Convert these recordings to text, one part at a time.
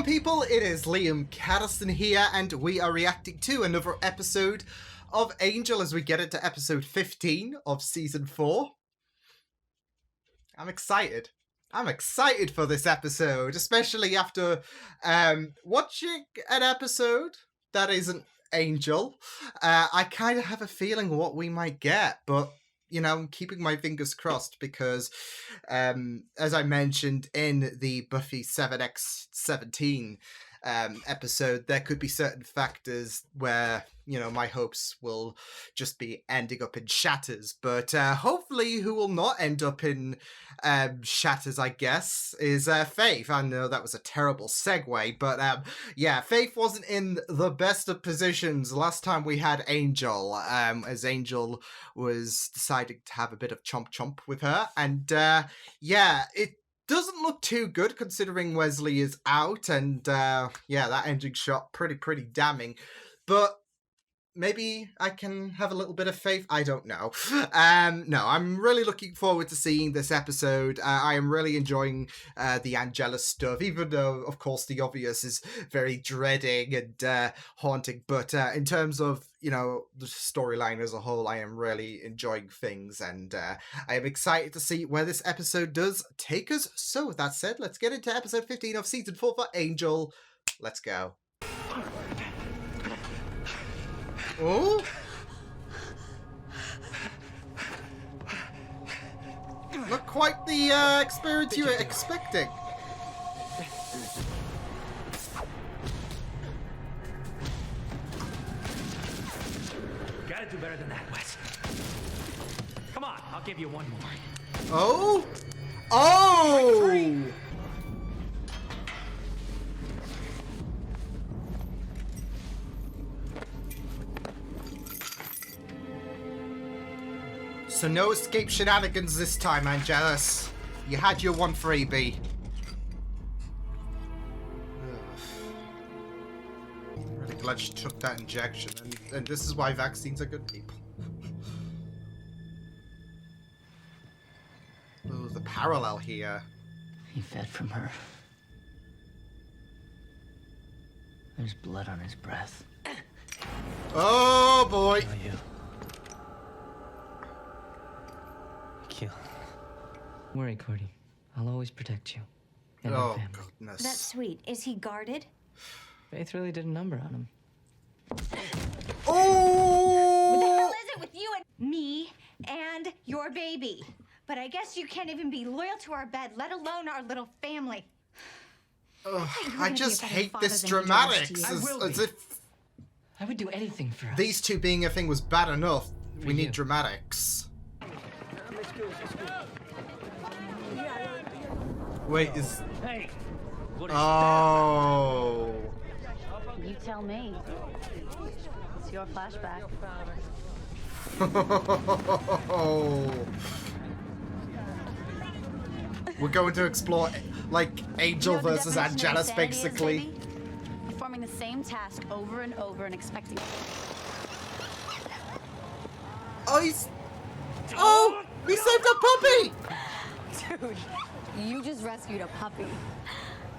people, it is Liam Caddison here, and we are reacting to another episode of Angel as we get into episode 15 of season 4. I'm excited. I'm excited for this episode, especially after watching an episode that isn't Angel. I kind of have a feeling what we might get, but you know, I'm keeping my fingers crossed because, as I mentioned in the Buffy 7x17 episode, there could be certain factors where, you know, my hopes will just be ending up in shatters. But hopefully who will not end up in shatters, I guess, is Faith. I know that was a terrible segue, but yeah, Faith wasn't in the best of positions last time we had Angel, as Angel was deciding to have a bit of chomp with her. And yeah, it doesn't look too good considering Wesley is out, and yeah, that ending shot pretty damning. But maybe I can have a little bit of faith. I don't know. No, I'm really looking forward to seeing this episode. I am really enjoying the Angela stuff, even though, of course, the obvious is very dreading and haunting. But in terms of, you know, the storyline as a whole, I am really enjoying things, and I am excited to see where this episode does take us. So with that said, let's get into episode 15 of season 4 for Angel. Let's go. Oh! Not quite the experience you were expecting. Gotta do better than that, Wes. Come on, I'll give you one more. Oh! Oh! So no escape shenanigans this time, Angelus. You had your one freebie. I'm really glad she took that injection, and this is why vaccines are good, people. Oh, the parallel here. He fed from her. There's blood on his breath. Oh boy. How are you? Kill. Don't worry, Cordy. I'll always protect you. And our family. Goodness. That's sweet. Is he guarded? Faith really did a number on him. Oh! What the hell is it with you and me and your baby? But I guess you can't even be loyal to our bed, let alone our little family. I just hate this dramatics. As if I would do anything for us. these two being a thing was bad enough. We need you. dramatics. Wait, is... Hey! What is Oh... You tell me. It's your flashback. We're going to explore, like, Angel versus Angelus, basically. Performing the same task over and over and expecting... Oh, he's... Oh! He saved a puppy! Dude, you just rescued a puppy.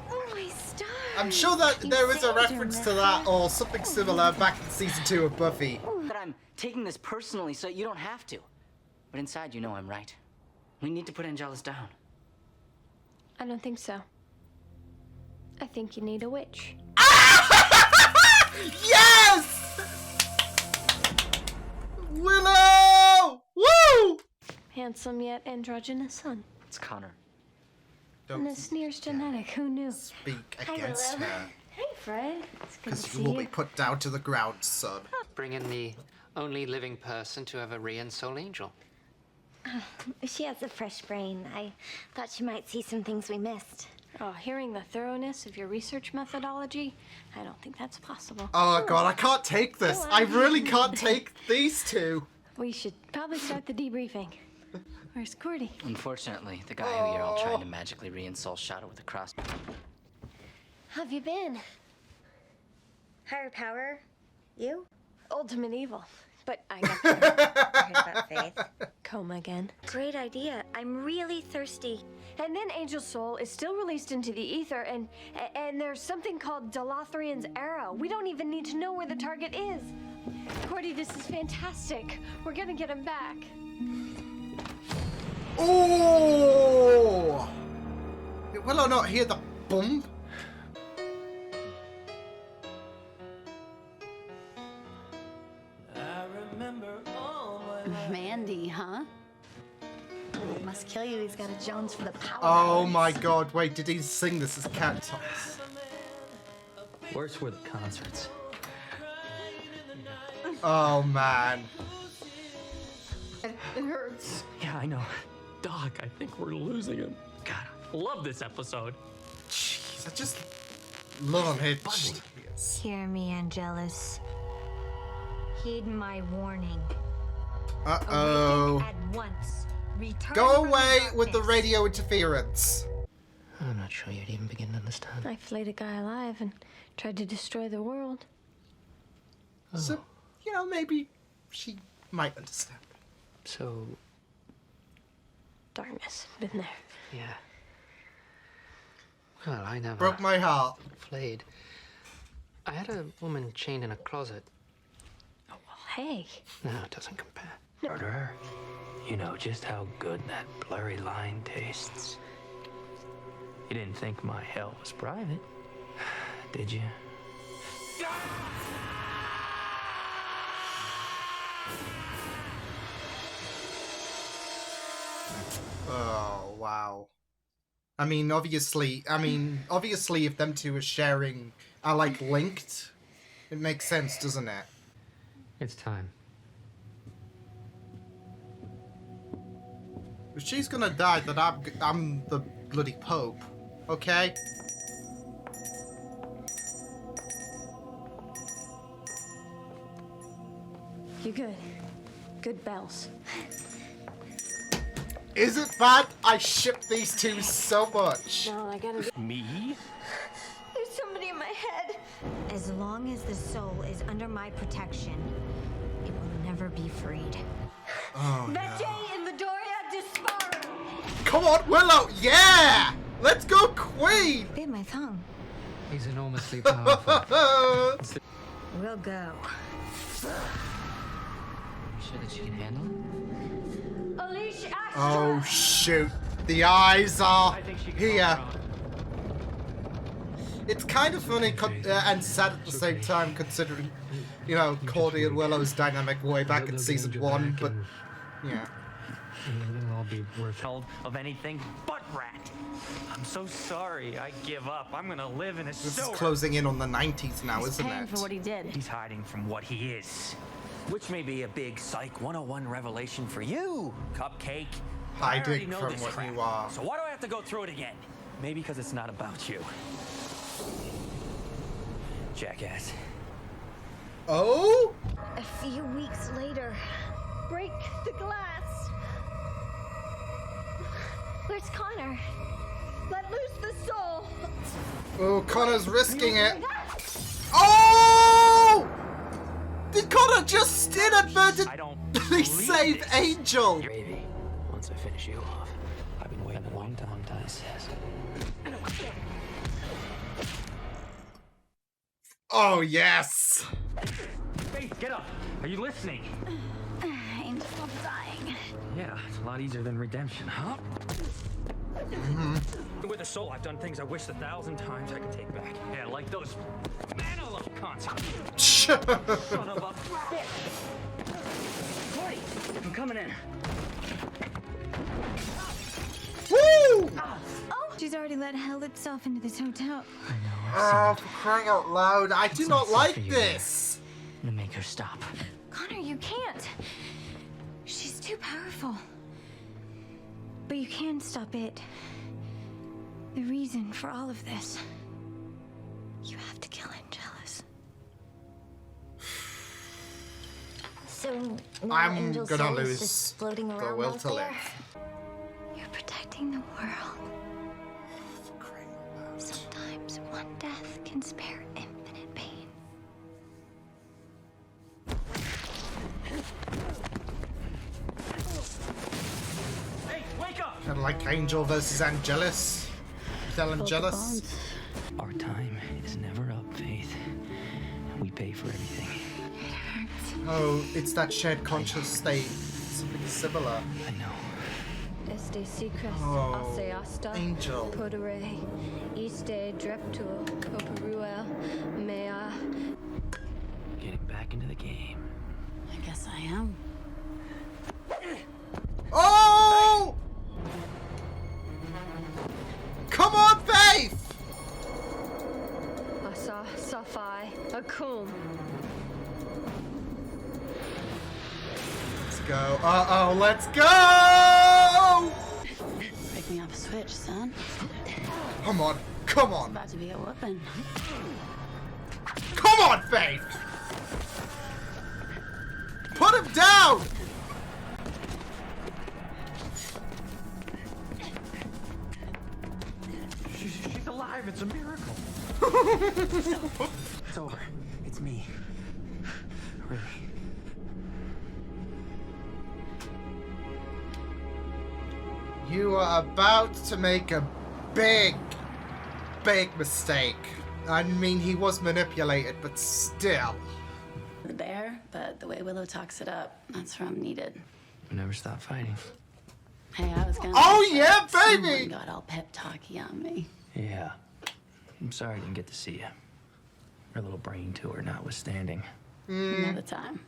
Oh my stars. I'm sure that there is a reference to that or something similar back in season 2 of Buffy. But I'm taking this personally so you don't have to. But inside you know I'm right. We need to put Angelus down. I don't think so. I think you need a witch. Yes! Willow! Woo! Handsome yet androgynous son. It's Connor. And the sneer's genetic, who knew? Speak Hi, against Willow. her, Hey, Fred. It's good to because see you will you. be put down to the ground, son. Bring in the only living person to ever re-ensoul Angel. She has a fresh brain. I thought she might see some things we missed. Oh, hearing the thoroughness of your research methodology, I don't think that's possible. Oh god, I can't take this. I really can't take these two. We should probably start the debriefing. Where's Cordy? Unfortunately, the guy who you're all trying to magically re-ensoul shot her with a cross. How have you been? Higher power? You? Ultimate evil. but I got you. Heard about Faith. Coma again. Great idea. I'm really thirsty. And then Angel's soul is still released into the ether, and there's something called Dolothrian's arrow. We don't even need to know where the target is. Cordy, this is fantastic. We're gonna get him back. Oh! Will I not hear the bump? Mandy, huh? Must kill you. He's got a Jones for the power. Oh my god, wait, did he sing this as Cat Toss? Worse were the concerts. Oh man. It hurts. Yeah, I know. Doc, I think we're losing him. God, I love this episode. Jeez, I just love it. Hear me, Angelus. Heed my warning. Uh-oh. Awaken at once. Return Go from away the with the darkness. radio interference. I'm not sure you'd even begin to understand. I flayed a guy alive and tried to destroy the world. So, you know, maybe she might understand. So, Darkness, been there. yeah. Well, I never Broke my heart. flayed. I had a woman chained in a closet. Oh, well, hey. No, it doesn't compare. Murderer. You know just how good that blurry line tastes. You didn't think my hell was private, did you? Oh, wow. I mean, obviously, if them two are like linked, it makes sense, doesn't it? It's time. If she's gonna die, then I'm the bloody Pope, okay? You good? Good bells. Is it bad? I ship these two so much. No, I gotta go. Me? There's somebody in my head. As long as the soul is under my protection, it will never be freed. Oh, no. Vete in Midoriya Disparu. Come on, Willow! Yeah! Let's go, Queen! Bit my thumb. He's enormously powerful. We'll go. You sure that she can handle it? Alicia Astra. Oh, shoot. The eyes are I think she can here. hold her own. It's kind of funny and sad at the same time, considering, you know, Cordy and Willow's dynamic way back in season 1, but, yeah. It'll all be worth it. Held of anything but rat. I'm so sorry. I give up. I'm gonna live in a This is sewer. closing in on the 90s now, He's isn't paying it? for what he did. He's hiding from what he is. Which may be a big Psych 101 revelation for you, Cupcake. I already Hiding know from this what crap, you are. So why do I have to go through it again? Maybe because it's not about you. Jackass. Oh? A few weeks later. Break the glass. Where's Connor? Let loose the soul. Oh, Connor's risking it. Oh! Did Connor just inadvertently I don't believe save this. Angel? Maybe once I finish you off. I've been waiting a long time. Oh, yes. Faith, get up. Are you listening? Angel's dying. Yeah, it's a lot easier than redemption, huh? With a soul, I've done things I wish 1,000 times I could take back. Yeah, like those Manilow concerts. Son of a bitch. Corey, I'm coming in. Woo! Oh, she's already let hell itself into this hotel. Oh, for crying out loud. I do not like for you. this. To make her stop. Connor, you can't. She's too powerful. But you can stop it. The reason for all of this. You have to kill Angelus. So now I'm Angel's gonna soul is lose just floating the around will out to there. live. You're protecting the world. For crying out loud. Sometimes one death can spare infinite pain. like Angel versus Angelus. Tell Angelus. Our time is never up, Faith. We pay for everything. Oh, it's that shared conscious state. Something similar. I know. Este secret Oh, aseasta Angel. podere iste dreptur operuel mea. Getting back into the game. I guess I am. Oh! Come on, Faith! Asa safai akum. Let's go. Uh-oh, let's go! Break me off a switch, son. Come on, come It's on. about to be a whooping. Come on, Faith! Put him down! She's alive. It's a miracle. It's over. It's me. Really. You are about to make a big, big mistake. I mean, he was manipulated, but still. The bear, but the way Willow talks it up, that's where I'm needed. We never stop fighting. Hey, I was gonna. Oh, yeah, Someone baby! got all pep talky on me. Yeah. I'm sorry I didn't get to see you. Our little brain tour notwithstanding. Another time.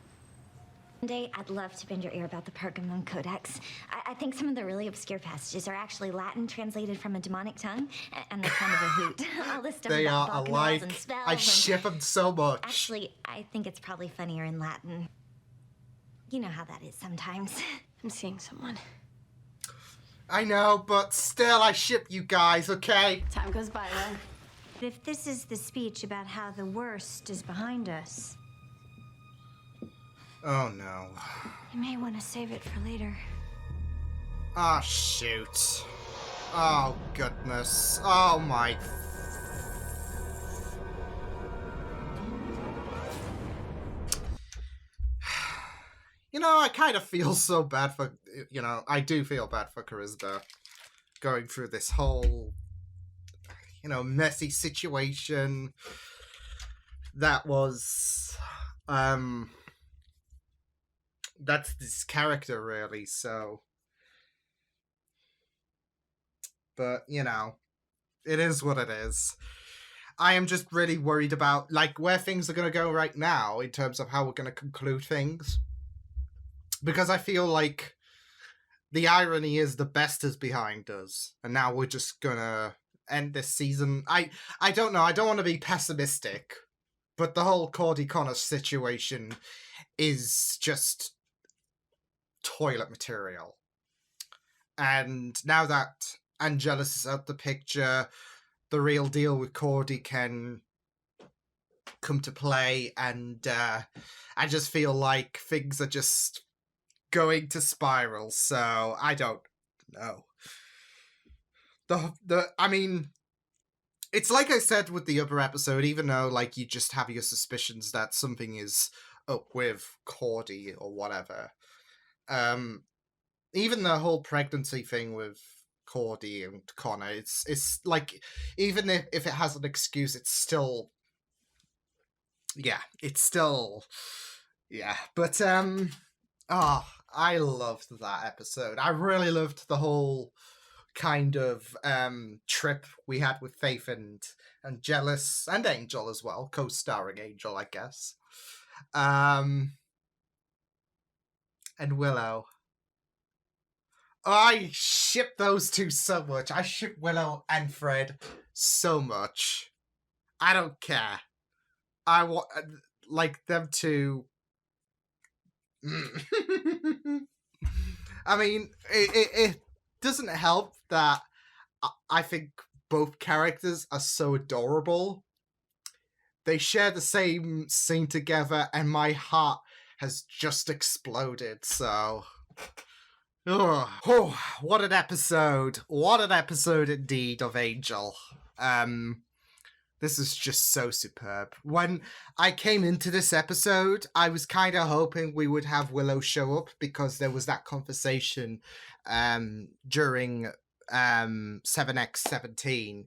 One day, I'd love to bend your ear about the Pergamon Codex. I think some of the really obscure passages are actually Latin translated from a demonic tongue, and they're kind of a hoot. All this stuff They about are bacchanals alike. and spells I and- ship them so much. Actually, I think it's probably funnier in Latin. You know how that is sometimes. I'm seeing someone. I know, but still, I ship you guys, okay? Time goes by, though. If this is the speech about how the worst is behind us, Oh, no. you may want to save it for later. Oh, shoot. Oh, goodness. Oh, my... You know, I kind of feel so bad for... You know, I do feel bad for Charisma going through this whole, you know, messy situation that was... That's this character, really, so... But, you know, it is what it is. I am just really worried about, like, where things are going to go right now in terms of how we're going to conclude things. Because I feel like the irony is the best is behind us. And now we're just going to end this season. I don't know. I don't want to be pessimistic. But the whole Cordy Connor situation is just toilet material. And now that Angelus is out the picture, the real deal with Cordy can come to play, and I just feel like things are just going to spiral, so I don't know. I mean, it's like I said with the other episode, even though like you just have your suspicions that something is up with Cordy or whatever. Even the whole pregnancy thing with Cordy and Connor, it's like, even if it has an excuse, it's still, yeah, but I loved that episode. I really loved the whole kind of trip we had with Faith and Jealous and Angel as well, co-starring Angel, I guess, and Willow. I ship those two so much. I ship Willow and Fred so much. I don't care. I want, like, them to... I mean, it doesn't help that I think both characters are so adorable. They share the same scene together, and my heart has just exploded, so... Oh, what an episode. What an episode indeed of Angel. This is just so superb. When I came into this episode, I was kind of hoping we would have Willow show up, because there was that conversation during 7x17,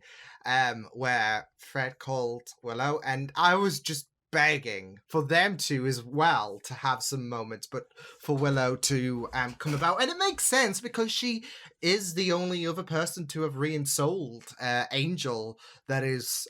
where Fred called Willow, and I was just begging for them to as well to have some moments, but for Willow to come about. And it makes sense because she is the only other person to have reinsouled Angel that is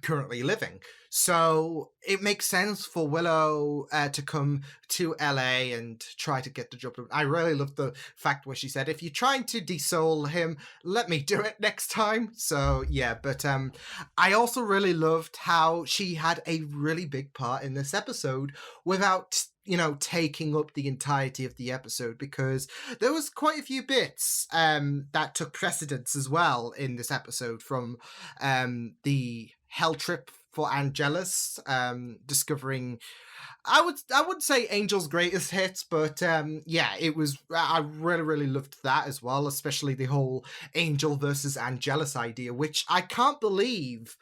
currently living. So it makes sense for Willow to come to LA and try to get the job done. I really love the fact where she said, if you're trying to desoul him, let me do it next time. So yeah, but I also really loved how she had a really big part in this episode without, you know, taking up the entirety of the episode, because there was quite a few bits that took precedence as well in this episode, from the hell trip for Angelus, discovering, I would say Angel's greatest hits, but yeah, it was, I really loved that as well, especially the whole Angel versus Angelus idea, which I can't believe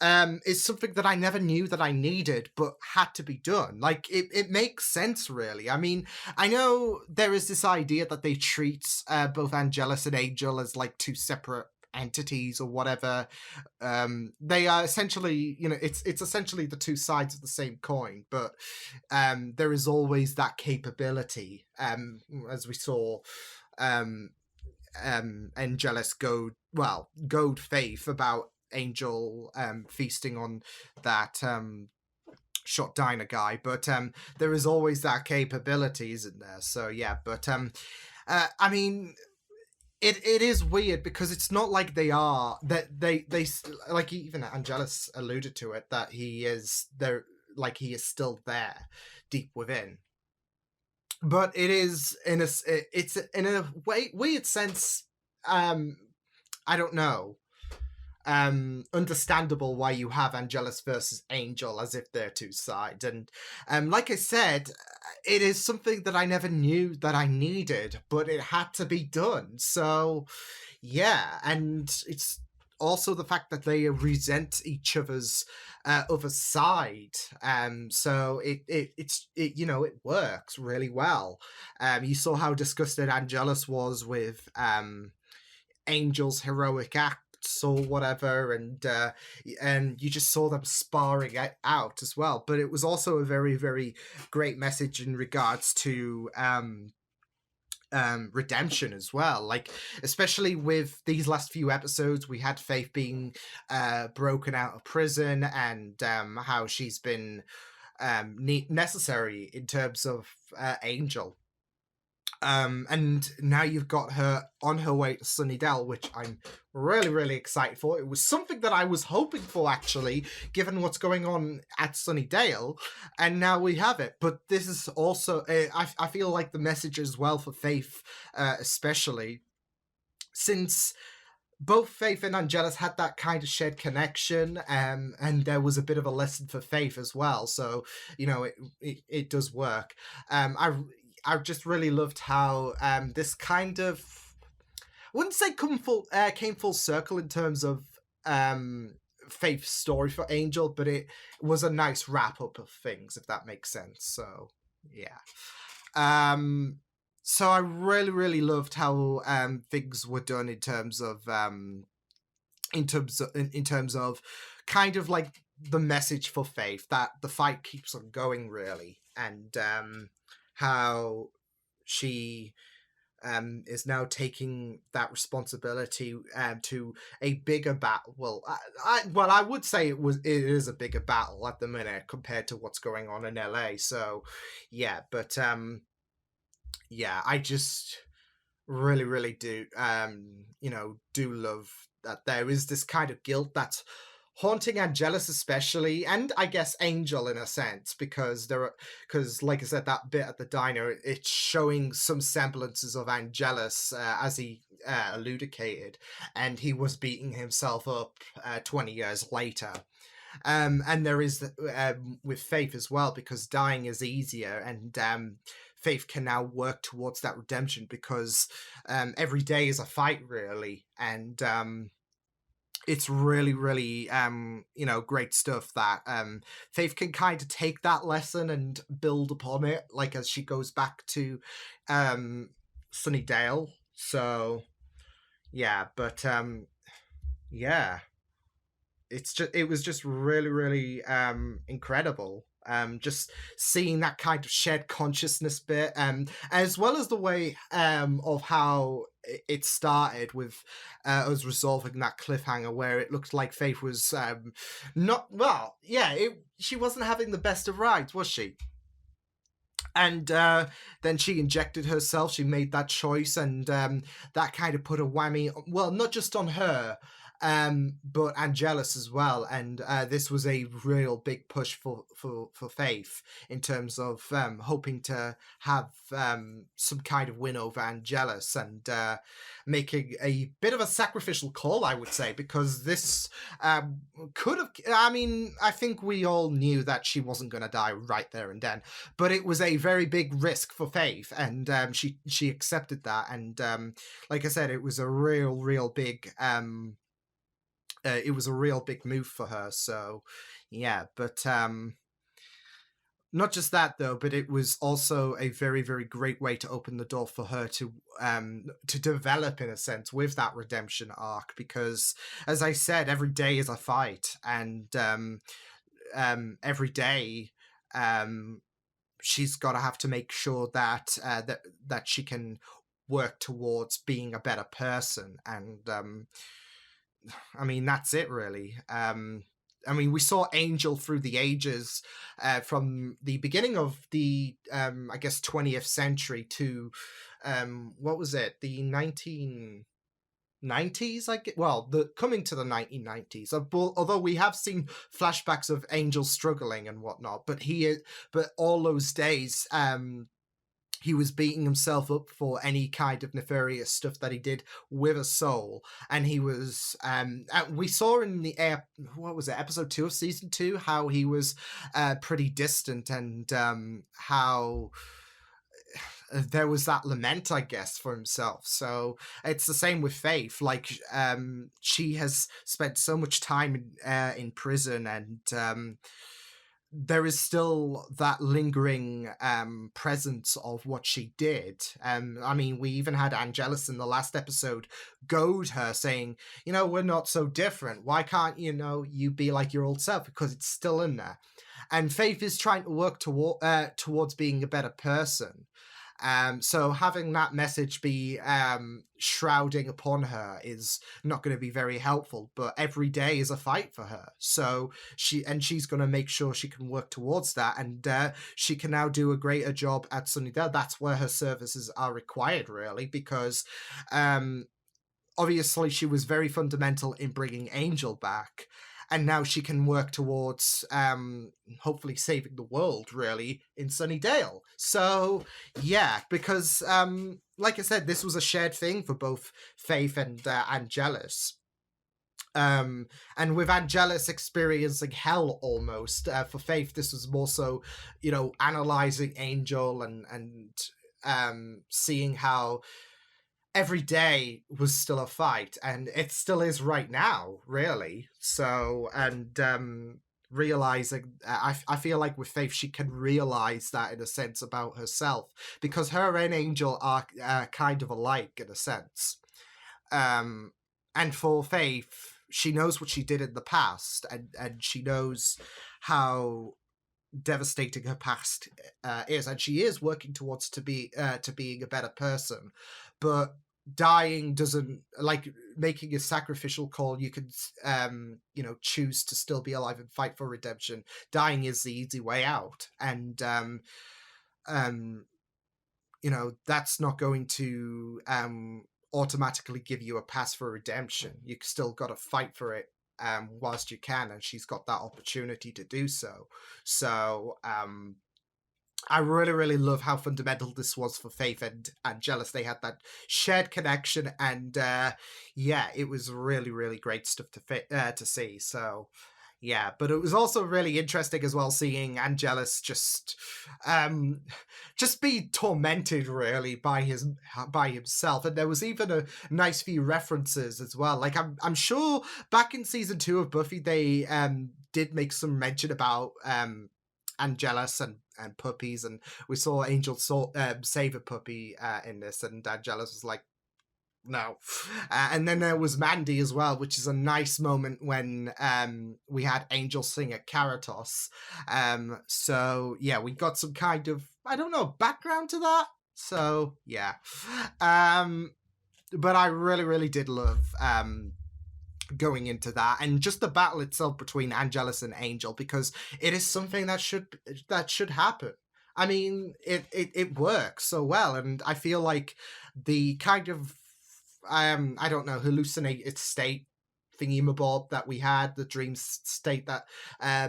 is something that I never knew that I needed, but had to be done. Like, it makes sense, really. I mean, I know there is this idea that they treat both Angelus and Angel as like two separate entities or whatever. They are essentially, you know, it's essentially the two sides of the same coin, but there is always that capability, as we saw Angelus goad Faith about Angel feasting on that shot diner guy, but there is always that capability, isn't there? So yeah, but I mean, it is weird because it's not like they like, even Angelus alluded to it, that he is there, like he is still there deep within. But it is it's in a weird sense, I don't know, understandable why you have Angelus versus Angel as if they're two sides. And like I said, it is something that I never knew that I needed, but it had to be done. So yeah, and it's also the fact that they resent each other's other side. So it's you know, it works really well. You saw how disgusted Angelus was with Angel's heroic acts or whatever, and you just saw them sparring out as well. But it was also a very, very great message in regards to redemption as well, like especially with these last few episodes. We had Faith being broken out of prison, and how she's been necessary in terms of Angel. And now you've got her on her way to Sunnydale, which I'm really excited for. It was something that I was hoping for, actually, given what's going on at Sunnydale, and now we have it. But this is also, I feel like the message as well for Faith, especially, since both Faith and Angelus had that kind of shared connection, and there was a bit of a lesson for Faith as well. So, you know, it does work. I just really loved how this kind of, I wouldn't say came full circle in terms of Faith's story for Angel, but it was a nice wrap up of things, if that makes sense. So yeah. So I really loved how things were done in terms of kind of like the message for Faith, that the fight keeps on going, really, and how she is now taking that responsibility to a bigger battle. Well, I would say it is a bigger battle at the minute compared to what's going on in LA. So yeah, but yeah, I just really do do love that there is this kind of guilt that's haunting Angelus, especially, and I guess Angel in a sense, because like I said, that bit at the diner, it's showing some semblances of Angelus as he elucidated, and he was beating himself up 20 years later. And there is with Faith as well, because dying is easier, and Faith can now work towards that redemption, because every day is a fight, really, and it's really great stuff that Faith can kind of take that lesson and build upon it, like as she goes back to Sunnydale. So Yeah, but yeah, it was just really really incredible, just seeing that kind of shared consciousness bit, as well as the way of how it started with us resolving that cliffhanger where it looked like Faith was not well, yeah, she wasn't having the best of rides, was she? And then she injected herself, she made that choice, and that kind of put a whammy, well, not just on her, but Angelus as well. And this was a real big push for Faith in terms of hoping to have some kind of win over Angelus, and making a bit of a sacrificial call, I would say, because this could have, I mean, I think we all knew that she wasn't going to die right there and then, but it was a very big risk for Faith, and she accepted that, and like I said, it was a real big it was a real big move for her. So yeah, but not just that though, but it was also a very great way to open the door for her to develop, in a sense, with that redemption arc, because as I said, every day is a fight, and every day she's got to have to make sure that that she can work towards being a better person, and I mean, that's it really. I mean, we saw Angel through the ages, from the beginning of the I guess 20th century to what was it, the 1990s, well, the coming to the 1990s, although we have seen flashbacks of Angel struggling and whatnot, but all those days he was beating himself up for any kind of nefarious stuff that he did with a soul. And he was we saw in the what was it, episode 2 of season 2, how he was pretty distant, and how there was that lament, I guess, for himself. So it's the same with Faith. Like she has spent so much time in prison, and there is still that lingering presence of what she did. I mean, we even had Angelus in the last episode goad her, saying, you know, we're not so different. Why can't, you be like your old self? Because it's still in there. And Faith is trying to work towards being a better person. So having that message be shrouding upon her is not going to be very helpful, but every day is a fight for her. So she's going to make sure she can work towards that, and she can now do a greater job at Sunnydale. That's where her services are required, really, because obviously she was very fundamental in bringing Angel back, and now she can work towards hopefully saving the world, really, in Sunnydale. So yeah, because like I said, this was a shared thing for both Faith and Angelus. And with Angelus experiencing hell almost, for Faith this was more so, analyzing Angel, and seeing how every day was still a fight, and it still is right now, really. So, and realizing, I feel like with Faith she can realize that in a sense about herself, because her and Angel are kind of alike in a sense. And for Faith, she knows what she did in the past, and she knows how devastating her past is, and she is working towards to being a better person. But dying doesn't, like, making a sacrificial call, you can choose to still be alive and fight for redemption. Dying is the easy way out, and that's not going to automatically give you a pass for redemption. You still got to fight for it whilst you can, and she's got that opportunity to do so. So I really love how fundamental this was for Faith and Angelus. They had that shared connection, and yeah, it was really great stuff to see. So yeah, but it was also really interesting as well seeing Angelus just be tormented really by himself, and there was even a nice few references as well. Like I'm sure back in season 2 of Buffy they did make some mention about Angelus and puppies, and we saw Angel save a puppy in this, and Angelus was like, no. And then there was Mandy as well, which is a nice moment when we had Angel sing at Caratos. So yeah, we got some kind of, I don't know, background to that. So yeah. But I really, really did love going into that, and just the battle itself between Angelus and Angel, because it is something that should happen. I mean, it works so well, and I feel like the kind of I don't know, hallucinated state thingy-mabob that we had, the dream state that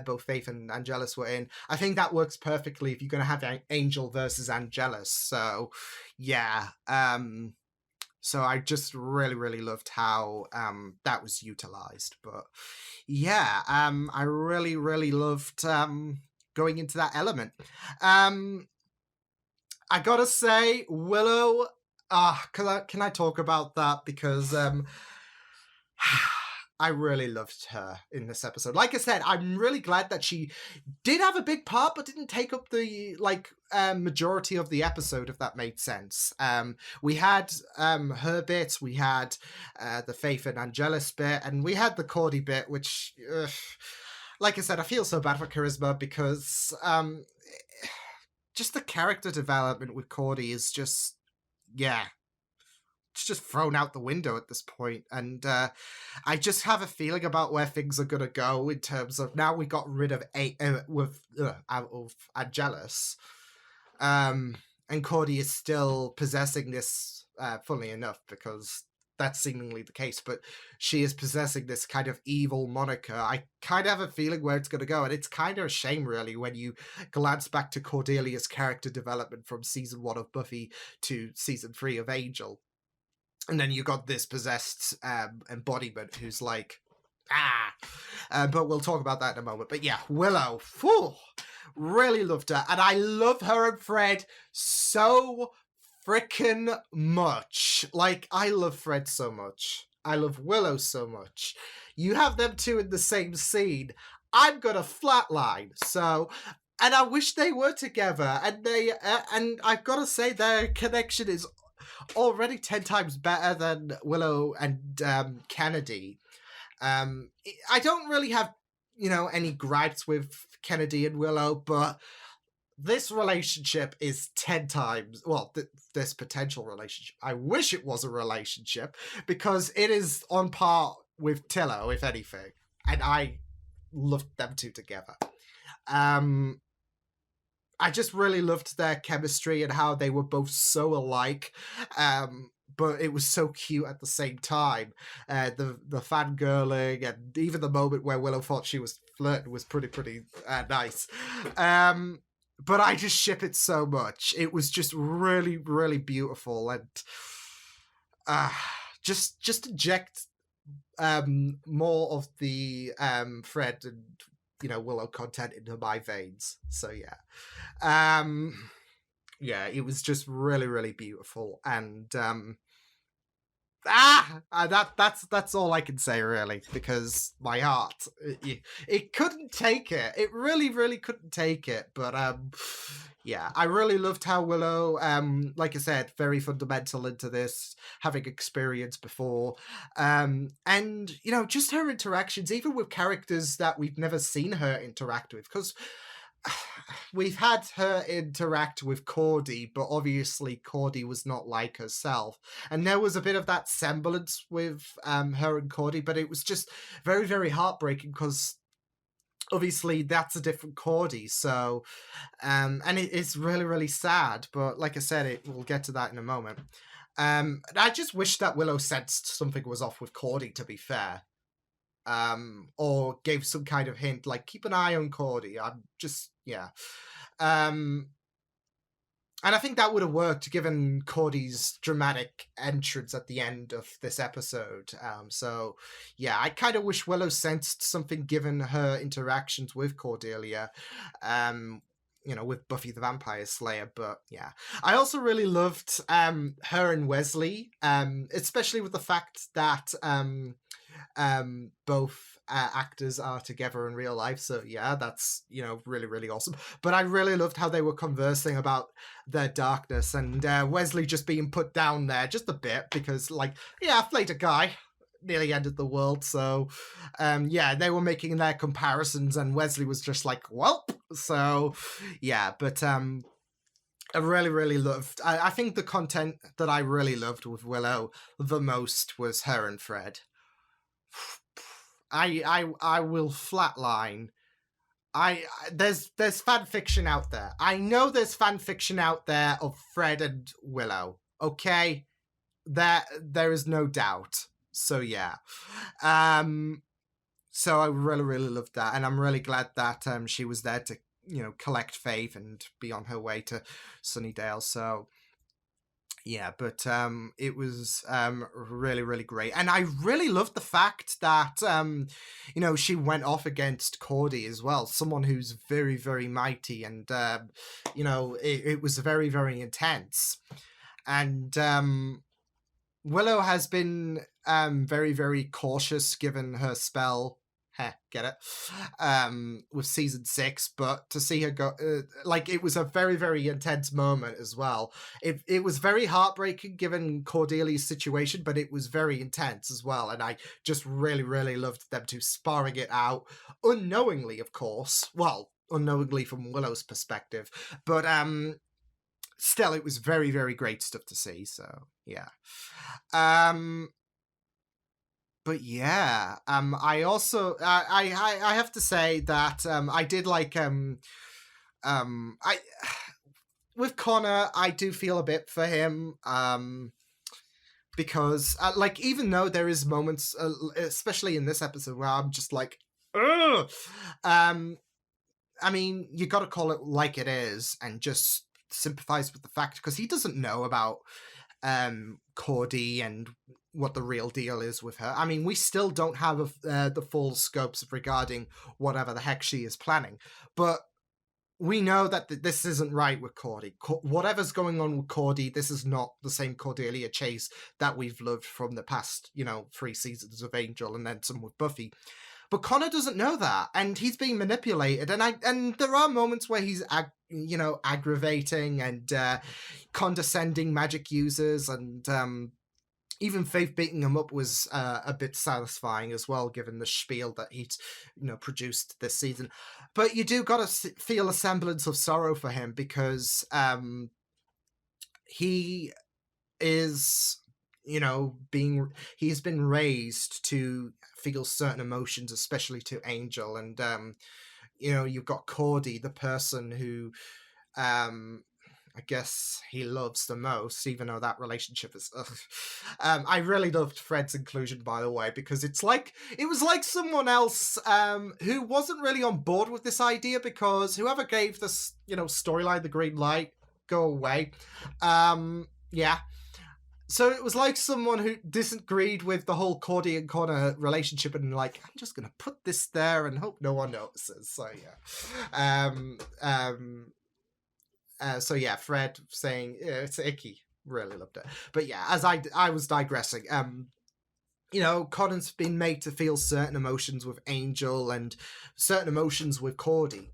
both Faith and Angelus were in, I think that works perfectly if you're going to have Angel versus Angelus. So yeah, so I just really, really loved how that was utilized. But yeah, I really, really loved going into that element. I gotta say, Willow, can I talk about that? Because I really loved her in this episode. Like I said, I'm really glad that she did have a big part, but didn't take up the majority of the episode, if that made sense. We had her bit, we had the Faith and Angelus bit, and we had the Cordy bit, which, like I said, I feel so bad for Charisma, because just the character development with Cordy is just, yeah, it's just thrown out the window at this point. And I just have a feeling about where things are going to go in terms of, now we got rid of out of Angelus. And Cordy is still possessing this, funnily enough, because that's seemingly the case, but she is possessing this kind of evil moniker. I kind of have a feeling where it's going to go, and it's kind of a shame, really, when you glance back to Cordelia's character development from season 1 of Buffy to season 3 of Angel. And then you got this possessed embodiment who's like, but we'll talk about that in a moment. But yeah, Willow, really loved her. And I love her and Fred so freaking much. Like, I love Fred so much. I love Willow so much. You have them two in the same scene, I'm gonna flatline. So, and I wish they were together. And they, and I've got to say, their connection is already 10 times better than Willow and Kennedy. I don't really have, any gripes with Kennedy and Willow, but this relationship is 10 times, well, this potential relationship, I wish it was a relationship, because it is on par with Tillo, if anything, and I loved them two together. I just really loved their chemistry and how they were both so alike, but it was so cute at the same time. The fangirling, and even the moment where Willow thought she was flirting was pretty nice. But I just ship it so much. It was just really, really beautiful, and just inject more of the Fred and Willow content into my veins. So yeah. Yeah, it was just really, really beautiful, and that's all I can say, really, because my heart, it couldn't take it. It really, really couldn't take it. But yeah, I really loved how Willow, like I said, very fundamental into this, having experience before, and just her interactions, even with characters that we've never seen her interact with, because we've had her interact with Cordy, but obviously Cordy was not like herself. And there was a bit of that semblance with her and Cordy, but it was just very, very heartbreaking, because obviously that's a different Cordy. So, and it's really, really sad. But like I said, we'll get to that in a moment. I just wish that Willow sensed something was off with Cordy, to be fair. Or gave some kind of hint, like, keep an eye on Cordy. I'm just, yeah. And I think that would have worked, given Cordy's dramatic entrance at the end of this episode. So, yeah, I kind of wish Willow sensed something, given her interactions with Cordelia, with Buffy the Vampire Slayer. But yeah, I also really loved her and Wesley, especially with the fact that both actors are together in real life. So yeah, that's, really, really awesome. But I really loved how they were conversing about their darkness, and Wesley just being put down there just a bit because, like, yeah, I played a guy, nearly ended the world. So yeah, they were making their comparisons, and Wesley was just like, well, so yeah, but I really, really loved. I think the content that I really loved with Willow the most was her and Fred. I will flatline. There's fan fiction out there. I know there's fan fiction out there of Fred and Willow. Okay, there is no doubt. So yeah, so I really, really loved that, and I'm really glad that she was there to collect faith and be on her way to Sunnydale. So yeah, but it was really, really great, and I really loved the fact that she went off against Cordy as well, someone who's very, very mighty, and it was very, very intense, and Willow has been very, very cautious given her spell. Get it? With season 6, but to see her go, it was a very, very intense moment as well. It was very heartbreaking given Cordelia's situation, but it was very intense as well. And I just really, really loved them two sparring it out, unknowingly, of course. Well, unknowingly from Willow's perspective, but still, it was very, very great stuff to see. So yeah. But yeah, I also I have to say that I did like I with Connor, I do feel a bit for him because even though there is moments, especially in this episode, where I'm just like, ugh, I mean, you got to call it like it is and just sympathize with the fact, because he doesn't know about Cordy and what the real deal is with her. I mean, we still don't have the full scopes regarding whatever the heck she is planning, but we know that this isn't right with Cordy. Whatever's going on with Cordy, this is not the same Cordelia Chase that we've loved from the past, 3 seasons of Angel and then some with Buffy. But Connor doesn't know that, and he's being manipulated. And there are moments where he's aggravating and condescending magic users, and even Faith beating him up was a bit satisfying as well, given the spiel that he's produced this season. But you do gotta feel a semblance of sorrow for him, because he is he's been raised to feel certain emotions, especially to Angel, and you've got Cordy, the person who I guess he loves the most, even though that relationship is I really loved Fred's inclusion, by the way, because it was like someone else who wasn't really on board with this idea, because whoever gave this storyline the green light, go away. Yeah. So it was like someone who disagreed with the whole Cordy and Connor relationship, and I'm just gonna put this there and hope no one notices. So yeah, so yeah, Fred saying it's icky. Really loved it. But yeah, as I was digressing. Connor's been made to feel certain emotions with Angel and certain emotions with Cordy.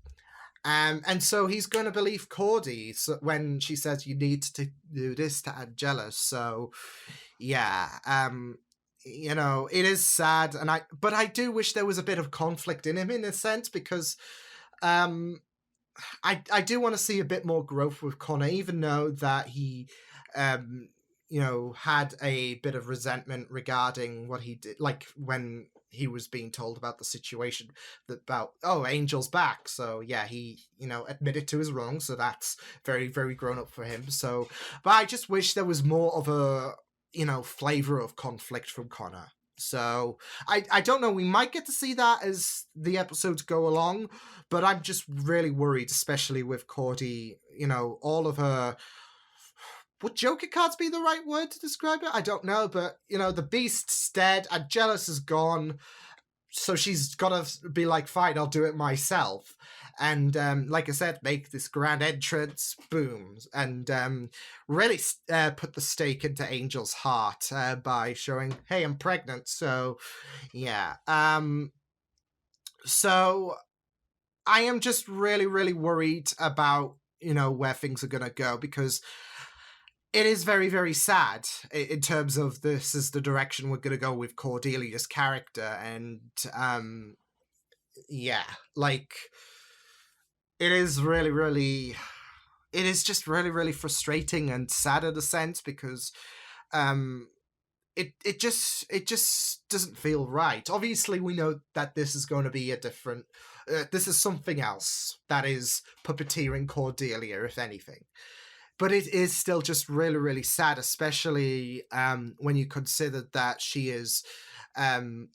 And so he's going to believe Cordy when she says you need to do this to Angela. So, yeah, it is sad, but I do wish there was a bit of conflict in him, in a sense, because I do want to see a bit more growth with Connor, even though that he had a bit of resentment regarding what he did, like when he was being told about the situation about, Angel's back. So yeah, he, admitted to his wrong. So that's very, very grown up for him. So, but I just wish there was more of a, flavor of conflict from Connor. So I don't know, we might get to see that as the episodes go along, but I'm just really worried, especially with Cordy, all of her, would Joker cards be the right word to describe it? I don't know, but, the Beast's dead, Angelus is gone, so she's got to be like, fine, I'll do it myself. And, like I said, make this grand entrance, boom, and really put the stake into Angel's heart by showing, hey, I'm pregnant, so, yeah. So I am just really, really worried about, where things are going to go, because it is very, very sad in terms of this is the direction we're going to go with Cordelia's character. And yeah, like, it is really, really, it is just really, really frustrating and sad in a sense, because it just doesn't feel right. Obviously, we know that this is going to be a different. This is something else that is puppeteering Cordelia, if anything. But it is still just really, really sad, especially when you consider that she is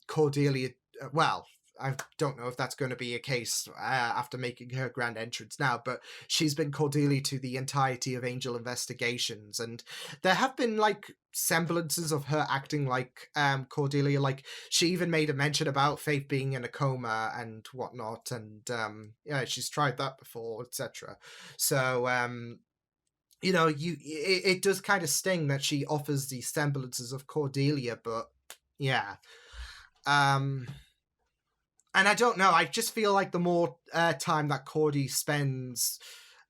Cordelia. Well, I don't know if that's going to be a case after making her grand entrance now, but she's been Cordelia to the entirety of Angel Investigations, and there have been like semblances of her acting like Cordelia. Like, she even made a mention about Faith being in a coma and whatnot, and yeah, she's tried that before, etc. So it does kind of sting that she offers these semblances of Cordelia, but yeah. And I don't know, I just feel like the more time that Cordy spends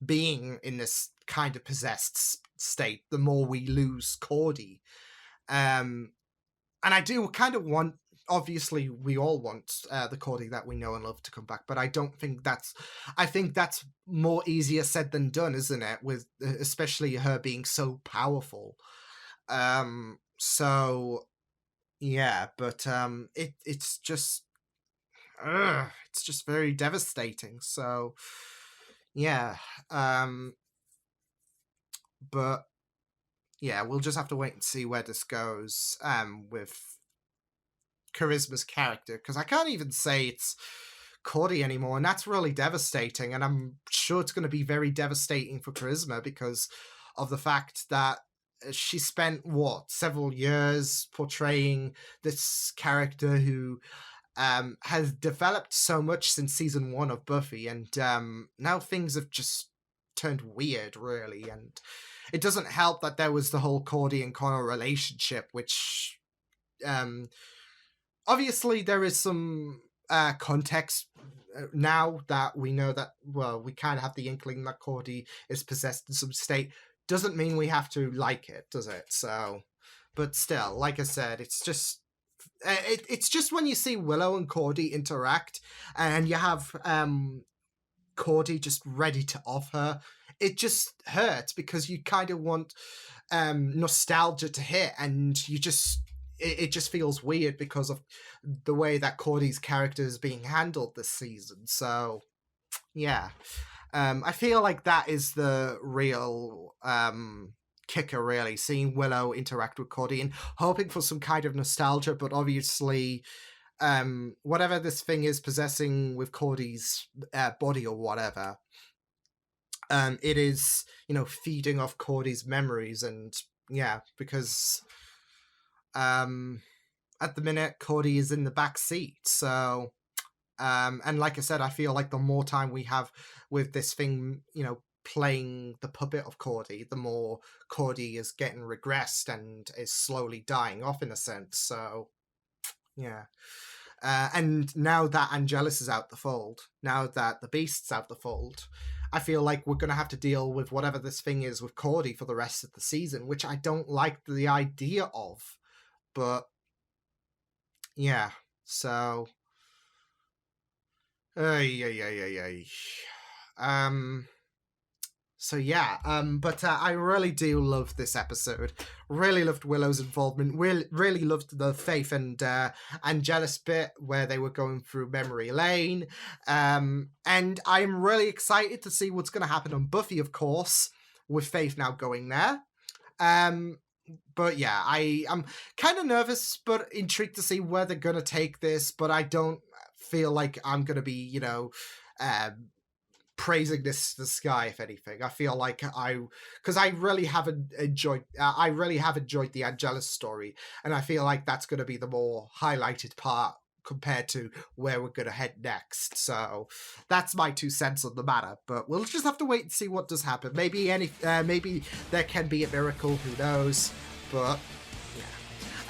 being in this kind of possessed state, the more we lose Cordy. And I do kind of want, obviously, we all want the Cordy that we know and love to come back, but I don't think I think that's more easier said than done, isn't it? With especially her being so powerful. So, yeah, but it's just very devastating. So yeah, but yeah, we'll just have to wait and see where this goes with Charisma's character, because I can't even say it's Cordy anymore, and that's really devastating. And I'm sure it's going to be very devastating for Charisma, because of the fact that she spent several years portraying this character who has developed so much since season 1 of Buffy, and now things have just turned weird, really. And it doesn't help that there was the whole Cordy and Connor relationship, which obviously there is some context now that we know that, well, we kind of have the inkling that Cordy is possessed in some state. Doesn't mean we have to like it, does it? So, but still, like I said, it's just when you see Willow and Cordy interact, and you have Cordy just ready to off her, it just hurts, because you kind of want nostalgia to hit, and it just feels weird because of the way that Cordy's character is being handled this season. So yeah, I feel like that is the real kicker, really, seeing Willow interact with Cordy and hoping for some kind of nostalgia. But obviously, whatever this thing is possessing with Cordy's body or whatever, it is, feeding off Cordy's memories. And yeah, because at the minute Cordy is in the back seat. So and like I said, I feel like the more time we have with this thing, playing the puppet of Cordy, the more Cordy is getting regressed and is slowly dying off, in a sense. So yeah. And now that Angelus is out the fold, now that the Beast's out the fold, I feel like we're going to have to deal with whatever this thing is with Cordy for the rest of the season, which I don't like the idea of. But yeah, so so yeah, but I really do love this episode. Really loved Willow's involvement. Really loved the Faith and Angelus bit where they were going through memory lane. And I'm really excited to see what's going to happen on Buffy, of course, with Faith now going there. But yeah, I'm kind of nervous but intrigued to see where they're going to take this, but I don't feel like I'm going to be, praising this to the sky. If anything, I feel like because I really haven't enjoyed the Angelus story, and I feel like that's going to be the more highlighted part compared to where we're going to head next. So that's my 2 cents on the matter, but we'll just have to wait and see what does happen. Maybe there can be a miracle, who knows. But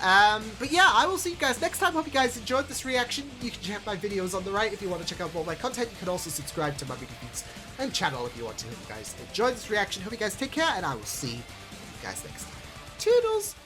But yeah, I will see you guys next time. Hope you guys enjoyed this reaction. You can check my videos on the right if you want to check out more of my content. You can also subscribe to my Video Feeds and channel if you want to. Hope you guys enjoyed this reaction. Hope you guys take care, and I will see you guys next time. Toodles!